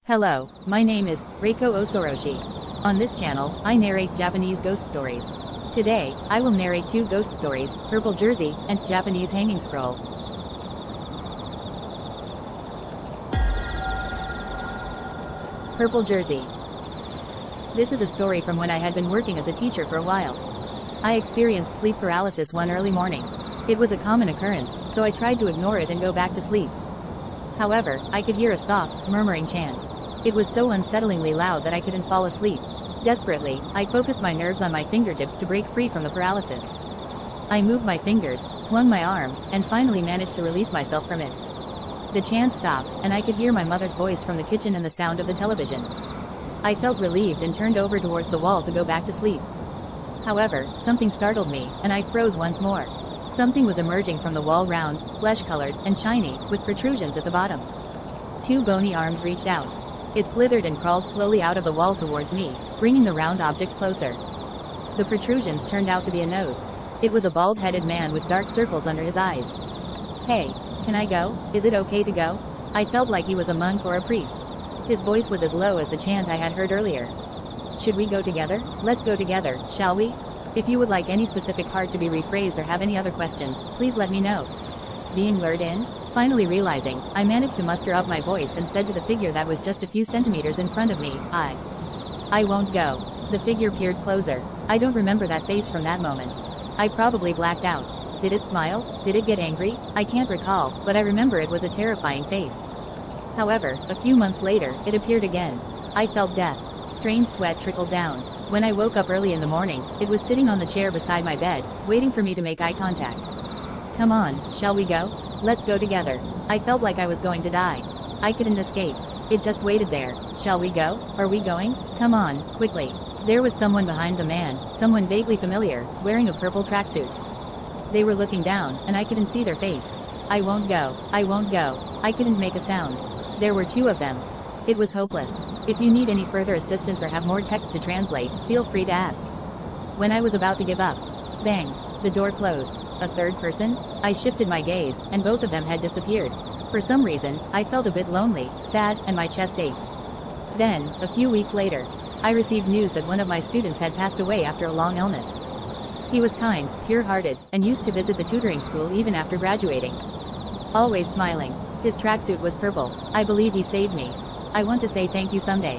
Hello, my name is Reiko Osoroshi. On this channel, I narrate Japanese ghost stories. Today, I will narrate two ghost stories, Purple Jersey, and Japanese Hanging Scroll. Purple Jersey. This is a story from when I had been working as a teacher for a while. I experienced sleep paralysis one early morning. It was a common occurrence, so I tried to ignore it and go back to sleep. However, I could hear a soft, murmuring chant. It was so unsettlingly loud that I couldn't fall asleep. Desperately, I focused my nerves on my fingertips to break free from the paralysis. I moved my fingers, swung my arm, and finally managed to release myself from it. The chant stopped, and I could hear my mother's voice from the kitchen and the sound of the television. I felt relieved and turned over towards the wall to go back to sleep. However, something startled me, and I froze once more. Something was emerging from the wall, round, flesh-colored, and shiny, with protrusions at the bottom. Two bony arms reached out. It slithered and crawled slowly out of the wall towards me, bringing the round object closer. The protrusions turned out to be a nose. It was a bald-headed man with dark circles under his eyes. "Hey, can I go? Is it okay to go?" I felt like he was a monk or a priest. His voice was as low as the chant I had heard earlier. "Should we go together? Let's go together, shall we? If you would like any specific part to be rephrased or have any other questions, please let me know." Being lured in? Finally realizing, I managed to muster up my voice and said to the figure that was just a few centimeters in front of me, I won't go." The figure peered closer. I don't remember that face from that moment. I probably blacked out. Did it smile? Did it get angry? I can't recall, but I remember it was a terrifying face. However, a few months later, it appeared again. I felt death. Strange sweat trickled down. When I woke up early in the morning, it was sitting on the chair beside my bed, waiting for me to make eye contact. "Come on, shall we go? Let's go together." I felt like I was going to die. I couldn't escape. It just waited there. "Shall we go? Are we going? Come on, quickly." There was someone behind the man, someone vaguely familiar, wearing a purple tracksuit. They were looking down, and I couldn't see their face. "I won't go. I won't go." I couldn't make a sound. There were two of them. It was hopeless. If you need any further assistance or have more text to translate, feel free to ask. When I was about to give up, bang, the door closed. A third person? I shifted my gaze, and both of them had disappeared. For some reason, I felt a bit lonely, sad, and my chest ached. Then, a few weeks later, I received news that one of my students had passed away after a long illness. He was kind, pure-hearted, and used to visit the tutoring school even after graduating. Always smiling. His tracksuit was purple. I believe he saved me. I want to say thank you someday.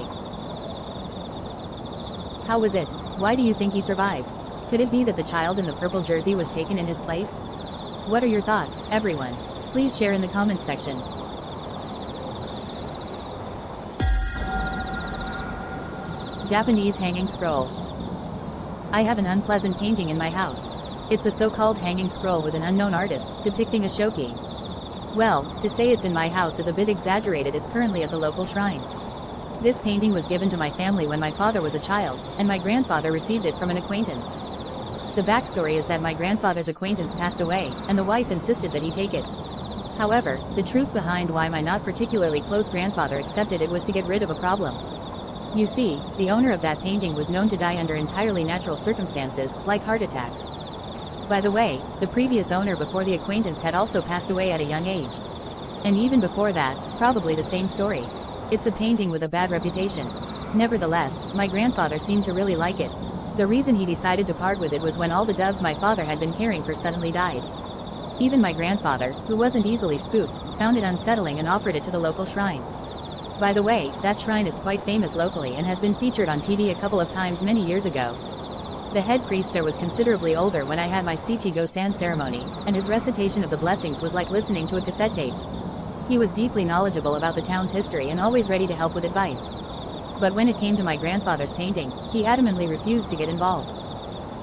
How was it? Why do you think he survived? Could it be that the child in the purple jersey was taken in his place? What are your thoughts, everyone? Please share in the comments section. Japanese Hanging Scroll. I have an unpleasant painting in my house. It's a so-called hanging scroll with an unknown artist, depicting a shoki. Well, to say it's in my house is a bit exaggerated. It's currently at the local shrine. This painting was given to my family when my father was a child, and my grandfather received it from an acquaintance. The backstory is that my grandfather's acquaintance passed away, and the wife insisted that he take it. However, the truth behind why my not particularly close grandfather accepted it was to get rid of a problem. You see, the owner of that painting was known to die under entirely natural circumstances, like heart attacks. By the way, the previous owner before the acquaintance had also passed away at a young age. And even before that, probably the same story. It's a painting with a bad reputation. Nevertheless, my grandfather seemed to really like it. The reason he decided to part with it was when all the doves my father had been caring for suddenly died. Even my grandfather, who wasn't easily spooked, found it unsettling and offered it to the local shrine. By the way, that shrine is quite famous locally and has been featured on TV a couple of times many years ago. The head priest there was considerably older when I had my Shichigo-san ceremony, and his recitation of the blessings was like listening to a cassette tape. He was deeply knowledgeable about the town's history and always ready to help with advice. But when it came to my grandfather's painting, he adamantly refused to get involved.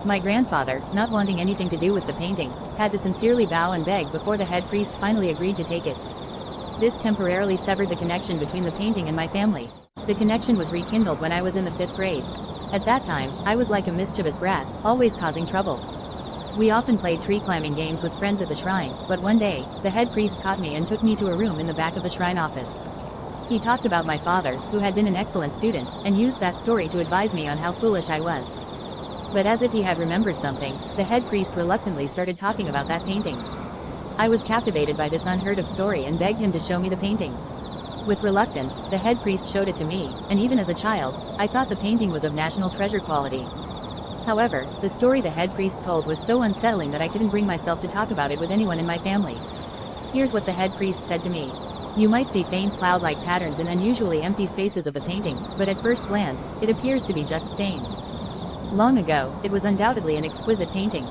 My grandfather, not wanting anything to do with the painting, had to sincerely bow and beg before the head priest finally agreed to take it. This temporarily severed the connection between the painting and my family. The connection was rekindled when I was in the 5th grade. At that time, I was like a mischievous brat, always causing trouble. We often played tree climbing games with friends at the shrine, but one day, the head priest caught me and took me to a room in the back of the shrine office. He talked about my father, who had been an excellent student, and used that story to advise me on how foolish I was. But as if he had remembered something, the head priest reluctantly started talking about that painting. I was captivated by this unheard of story and begged him to show me the painting. With reluctance, the head priest showed it to me, and even as a child, I thought the painting was of national treasure quality. However, the story the head priest told was so unsettling that I couldn't bring myself to talk about it with anyone in my family. Here's what the head priest said to me. You might see faint cloud-like patterns in unusually empty spaces of the painting, but at first glance, it appears to be just stains. Long ago, it was undoubtedly an exquisite painting.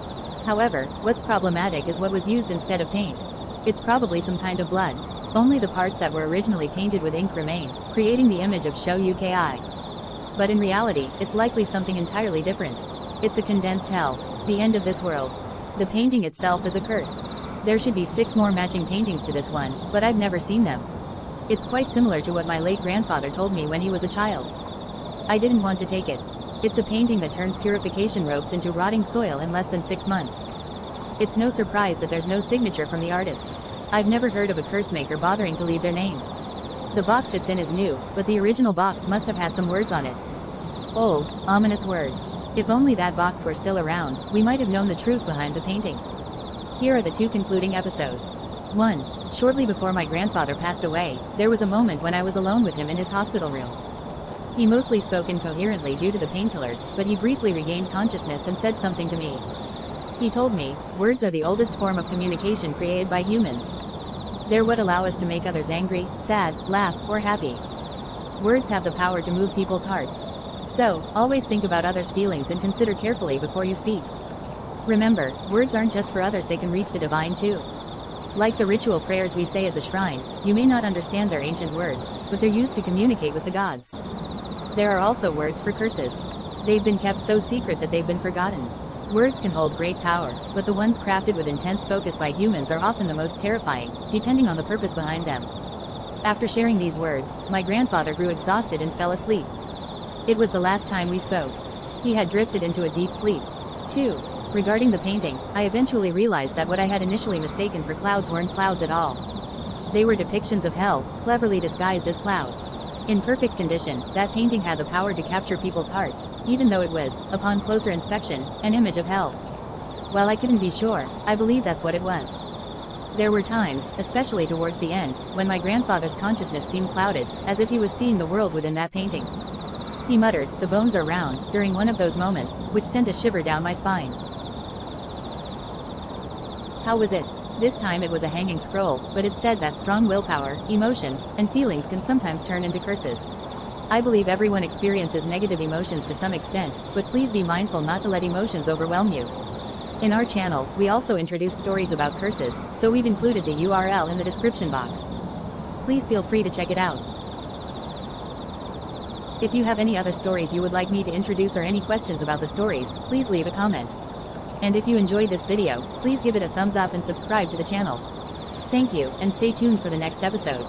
However, what's problematic is what was used instead of paint. It's probably some kind of blood. Only the parts that were originally painted with ink remain, creating the image of Shoyuki. But in reality, it's likely something entirely different. It's a condensed hell, the end of this world. The painting itself is a curse. There should be 6 more matching paintings to this one, but I've never seen them. It's quite similar to what my late grandfather told me when he was a child. I didn't want to take it. It's a painting that turns purification ropes into rotting soil in less than 6 months. It's no surprise that there's no signature from the artist. I've never heard of a curse maker bothering to leave their name. The box it's in is new, but the original box must have had some words on it. Old, ominous words. If only that box were still around, we might have known the truth behind the painting. Here are the 2 concluding episodes. 1. Shortly before my grandfather passed away, there was a moment when I was alone with him in his hospital room. He mostly spoke incoherently due to the painkillers, but he briefly regained consciousness and said something to me. He told me, words are the oldest form of communication created by humans. They're what allow us to make others angry, sad, laugh, or happy. Words have the power to move people's hearts. So, always think about others' feelings and consider carefully before you speak. Remember, words aren't just for others, they can reach the divine too. Like the ritual prayers we say at the shrine, you may not understand their ancient words, but they're used to communicate with the gods. There are also words for curses. They've been kept so secret that they've been forgotten. Words can hold great power, but the ones crafted with intense focus by humans are often the most terrifying, depending on the purpose behind them. After sharing these words, my grandfather grew exhausted and fell asleep. It was the last time we spoke. He had drifted into a deep sleep. 2. Regarding the painting, I eventually realized that what I had initially mistaken for clouds weren't clouds at all. They were depictions of hell, cleverly disguised as clouds. In perfect condition, that painting had the power to capture people's hearts, even though it was, upon closer inspection, an image of hell. While I couldn't be sure, I believe that's what it was. There were times, especially towards the end, when my grandfather's consciousness seemed clouded, as if he was seeing the world within that painting. He muttered, "The bones are round," during one of those moments, which sent a shiver down my spine. How was it? This time it was a hanging scroll, but it said that strong willpower, emotions, and feelings can sometimes turn into curses. I believe everyone experiences negative emotions to some extent, but please be mindful not to let emotions overwhelm you. In our channel, we also introduce stories about curses, so we've included the URL in the description box. Please feel free to check it out. If you have any other stories you would like me to introduce or any questions about the stories, please leave a comment. And if you enjoyed this video, please give it a thumbs up and subscribe to the channel. Thank you, and stay tuned for the next episode.